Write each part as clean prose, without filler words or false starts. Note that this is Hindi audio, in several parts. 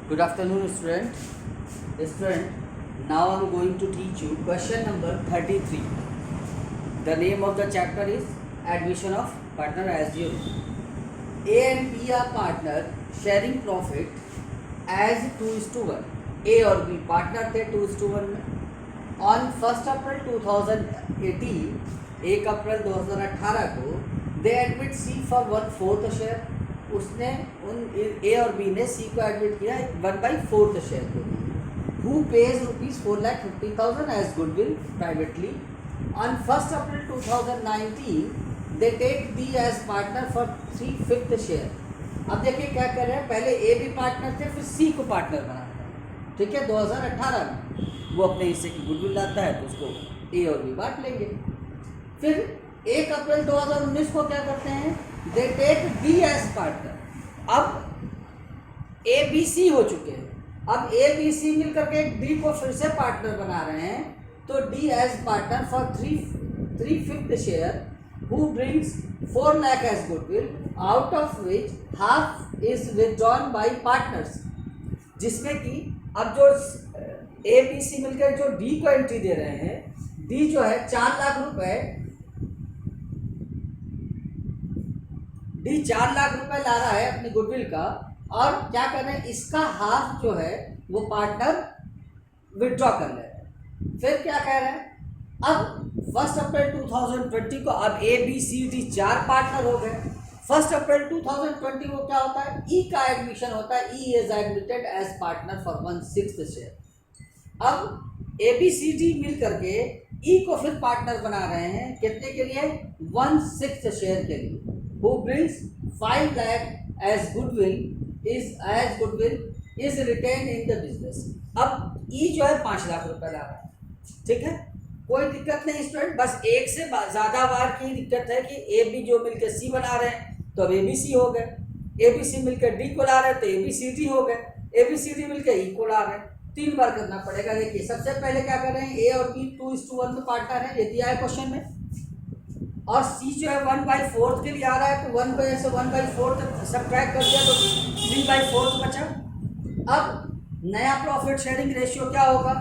Good afternoon, student. Student, now I am going to teach you question number 33. The name of the chapter is Admission of Partner as you know. A and B are partner sharing profit as 2:1. A और B partner थे 2:1 में. On 1st April 2018, 1 अप्रैल 2018 को they admit C for 1/4 share. उसने उन ए और बी ने सी को एडमिट किया 1/4 शेयर के लिए. Who pays ₹4,50,000 as goodwill privately. On 1st April 2019 they take B as partner for 3/5 share. अब देखिए क्या कर रहे हैं, पहले ए भी पार्टनर थे, फिर सी को पार्टनर बना रहे हैं. ठीक है, 2018 में वो अपने हिस्से की गुडविल लाता है तो उसको ए और बी बांट लेंगे. फिर 1 अप्रैल 2019 को क्या करते हैं, they take B as partner. अब ए बी सी हो चुके हैं, अब ए बी सी मिल करके डी को फिर से पार्टनर बना रहे हैं. तो D as partner for 3/5 share who brings 4 lakh as goodwill, out of which half is withdrawn by partners. जिसमें कि अब जो ए बी सी मिलकर जो डी को एंट्री दे रहे हैं, डी जो है 4 लाख रुपए, डी 4 लाख रुपए ला रहा है अपनी गुडविल का, और क्या कर रहे हैं, इसका हाफ जो है वो पार्टनर विड्रॉ कर ले रहे हैं. फिर क्या कह रहे हैं, अब 1 अप्रैल 2020 को अब A B C D 4 partner हो गए. 1 अप्रैल 2020 को क्या होता है, ई का एडमिशन होता है. E is admitted as partner for 1/6 share. अब ए बी सी डी मिल करके ई को फिर पार्टनर बना रहे हैं, कितने के लिए, 1/6 शेयर के लिए. Who brings 5 lakh as goodwill is retained in the business. अब ई जो है 5 लाख रुपए ला रहा है. ठीक है, कोई दिक्कत नहीं स्टूडेंट, बस एक से ज़्यादा बार की दिक्कत है कि ए बी जो मिलकर सी बना रहे हैं तो अब ए बी सी हो गए, ए बी सी मिलकर डी को ला रहे हैं तो ए बी सी डी हो गए, ए बी सी डी मिलकर ई को ला रहे हैं. 3 बार करना पड़ेगा. देखिए सबसे पहले क्या कर रहे हैं, ए और बी 2:1 में पार्टनर है, ये दिया है क्वेश्चन में, और सी जो है 1/4 के लिए आ रहा है तो 1/4 सब्ट्रैक्ट कर दिया तो 3/4 बचा. अब नया प्रॉफिट शेयरिंग रेशियो क्या होगा,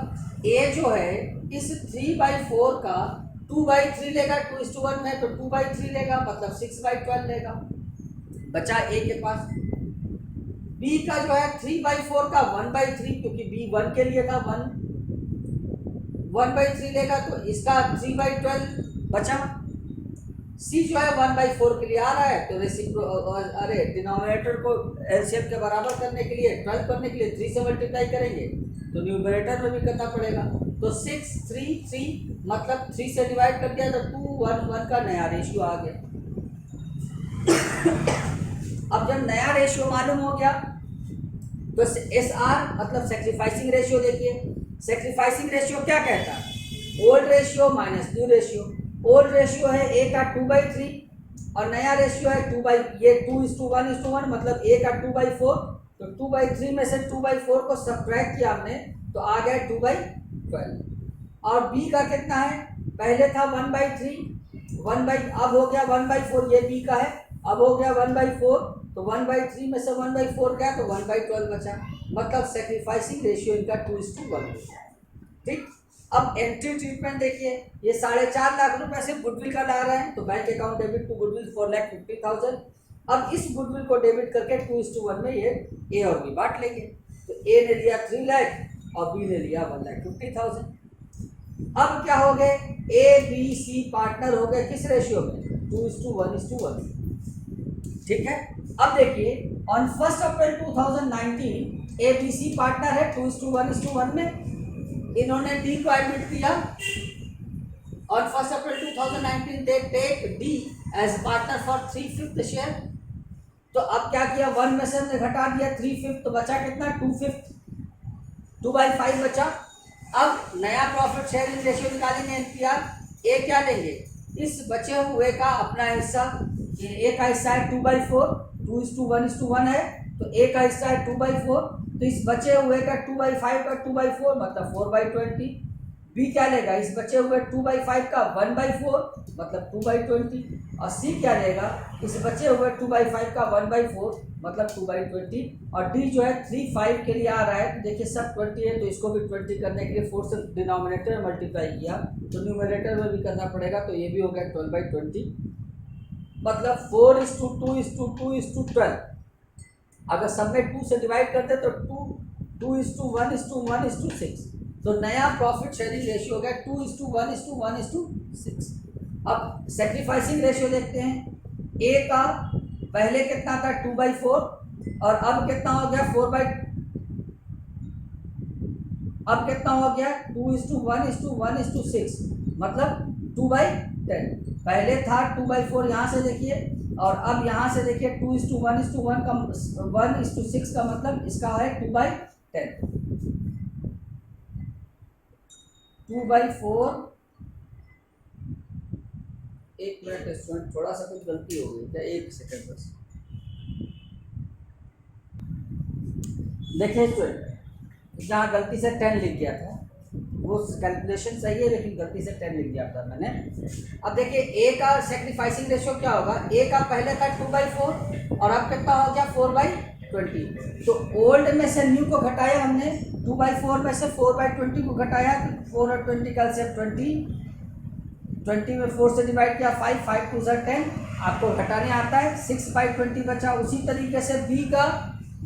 ए जो है इस 3/4 का 2/3 लेगा, 2:1 में तो 2/3 लेगा, मतलब 6/12 लेगा, बचा ए के पास. बी का जो है 3/4 का 1/3, क्योंकि बी 1 के लिए था, 1/3 लेगा तो इसका 3/12 बचा. सी जो है 1/4 के लिए आ रहा है तो डिनोमिनेटर को एलसीएम के बराबर करने के लिए, 12 करने के लिए 3 से मल्टीप्लाई करेंगे तो न्यूमरेटर में भी करना पड़ेगा. तो 6 3 3 मतलब 3 से डिवाइड कर दिया तो 2 1 1 का नया रेशियो आ गया. अब जब नया रेशियो मालूम हो गया तो एस आर मतलब सेक्रीफाइसिंग रेशियो. देखिए सेक्रीफाइसिंग रेशियो क्या कहता है, old ratio minus new ratio. Old ratio है ए का 2/3 और नया रेशियो है 2:1 मतलब ए का 2/4. तो 2/3 में से 2/4 को सब्ट्रैक्ट किया हमने तो आ गया 2/12. और बी का कितना है, पहले था 1/3 अब हो गया 1/4, ये बी का है, अब हो गया 1/4 तो 1/3 में से 1/4 गया तो 1/12 बचा, मतलब सेक्रीफाइसिंग रेशियो इनका 2:1. ठीक. अब एंट्री ट्रीटमेंट देखिए, ये 4.5 लाख रुपए से गुडविल का ला रहे हैं तो bank account debit to goodwill 4,50,000. अब इस गुडविल को डेबिट करके 2:1 में ये ए और बी बांट लेंगे. तो ए ने लिया 3 लाख और बी ने लिया 1,50,000. अब क्या हो गए, ए बी सी पार्टनर हो गए किस रेशियो में, 2:1. ठीक है. अब देखिए on 1 April 2019 A B C partner है 2:1 में, इन्होंने डी को एडमिट किया. और 1 April 2019 they take D as partner for 3/5 share. तो अब क्या किया, 1 में से हमने घटा दिया 3/5 तो बचा कितना, 2/5, 2/5 बचा. अब नया प्रॉफिट शेयरिंग रेशियो निकालेंगे एनपीआर. ए क्या लेंगे, इस बचे हुए का अपना हिस्सा, ए का हिस्सा है 2/4, 2:1 है तो ए का हिस्सा है 2/4, तो इस बचे हुए का 2/5 का 2/4 मतलब 4/20. बी क्या लेगा, इस बचे हुए 2/5 का 1/4 मतलब 2/20. और सी क्या लेगा, इस बचे हुए 2/5 का 1/4 मतलब 2/20, और डी जो है 3 5 के लिए आ रहा है, तो देखिए सब 20 है तो इसको भी 20 करने के लिए 4 से डिनोमिनेटर में मल्टीप्लाई किया तो न्यूमरेटर में भी करना पड़ेगा, तो ये भी हो गया 12/20, मतलब 4:2:2:12। अगर सब में 2 से डिवाइड करते तो 2:1:1:6, तो नया प्रॉफिट शेयरिंग रेशियो हो गया 2:1:1:6। अब सेक्रीफाइसिंग रेशियो देखते हैं। ए का पहले कितना था 2/4 और अब कितना हो गया अब कितना हो गया 2:1:1:6, मतलब 2/10। पहले था 2/4 यहाँ से देखिए, और अब यहाँ से देखिए 2:1:1 का 1:6 का मतलब इसका है 2/10। 2/4, एक मिनट स्टूडेंट, थोड़ा सा कुछ गलती हो गई क्या, एक सेकंड बस। देखिए स्टूडेंट, जहाँ गलती से 10 लिख गया था, वो कैलकुलेशन सही है लेकिन गलती से 10 लिख दिया था मैंने। अब देखिए ए का सेक्रीफाइसिंग रेशियो क्या होगा, ए का पहले था 2/4 और अब कितना हो गया 4/20। तो ओल्ड में से न्यू को घटाया हमने, 2/4 में से 4/20 को घटाया, 4 और 20 का से 20 में 4 से डिवाइड किया 5, 5 2 10, आपको घटाने आता है, 6/20 बचा। उसी तरीके से बी का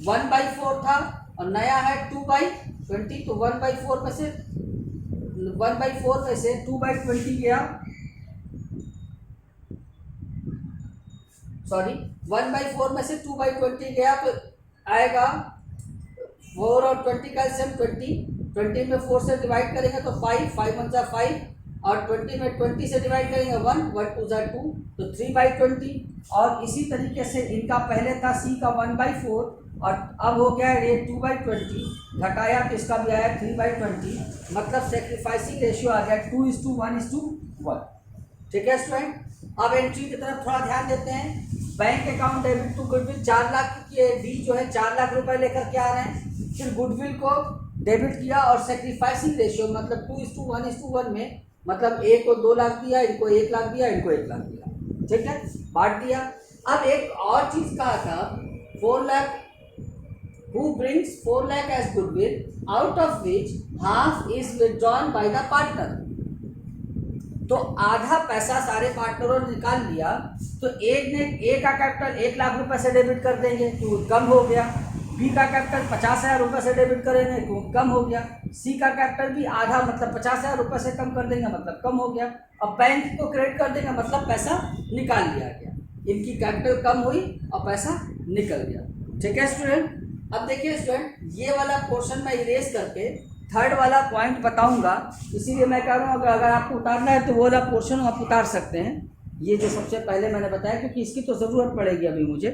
1/4 था और नया है 2/20, तो 1/4 में से 2/20 गया, सॉरी 1/4 में से 2/20 गया, तो आएगा 4 और 20 का एलसीएम 20 में 4 से डिवाइड करेंगे तो 5, 5 1 जा 5, और 20 में 20 से डिवाइड करेंगे 1, 1 2 जा 2, तो 3/20। और इसी तरीके से इनका पहले था सी का 1/4 और अब हो गया ये 2/20, घटाया तो इसका भी आया 3/20, मतलब सेक्रीफाइसिंग रेशियो आ गया 2:1:1। ठीक है स्टूडेंट, अब एंट्री की तरफ थोड़ा ध्यान देते हैं। Bank account debit to goodwill 4 lakh की, डी जो है 4 लाख रुपए लेकर के आ रहे हैं, फिर गुडविल को डेबिट किया और सेक्रीफाइसिंग रेशियो मतलब 2:1:1 में, मतलब ए को 2 लाख दिया, इनको 1 लाख दिया, इनको 1 लाख दिया, ठीक है, बांट दिया। अब एक और चीज कहा था, 4 lakh who brings 4 lakh as goodwill, out of which half is withdrawn by the partner। तो आधा पैसा सारे पार्टनरों ने निकाल लिया, तो एक ने ए का कैपिटल 1 लाख रुपए से डेबिट कर देंगे तो कम हो गया, बी का कैपिटल 50,000 रुपये से डेबिट करेंगे तो कम हो गया, सी का कैपिटल भी आधा मतलब 50,000 रुपये से कम कर देंगे मतलब कम हो गया। अब बैंक को क्रेडिट कर देंगे मतलब पैसा निकाल लिया गया, इनकी कैपिटल कम हुई और पैसा निकल गया। ठीक है स्टूडेंट, अब देखिए स्टूडेंट, ये वाला पोर्शन मैं इरेज करके थर्ड वाला पॉइंट बताऊंगा, इसीलिए मैं कह रहा हूँ अगर आपको उतारना है तो वो वाला पोर्शन आप उतार सकते हैं, ये जो सबसे पहले मैंने बताया, क्योंकि इसकी तो ज़रूरत पड़ेगी अभी मुझे।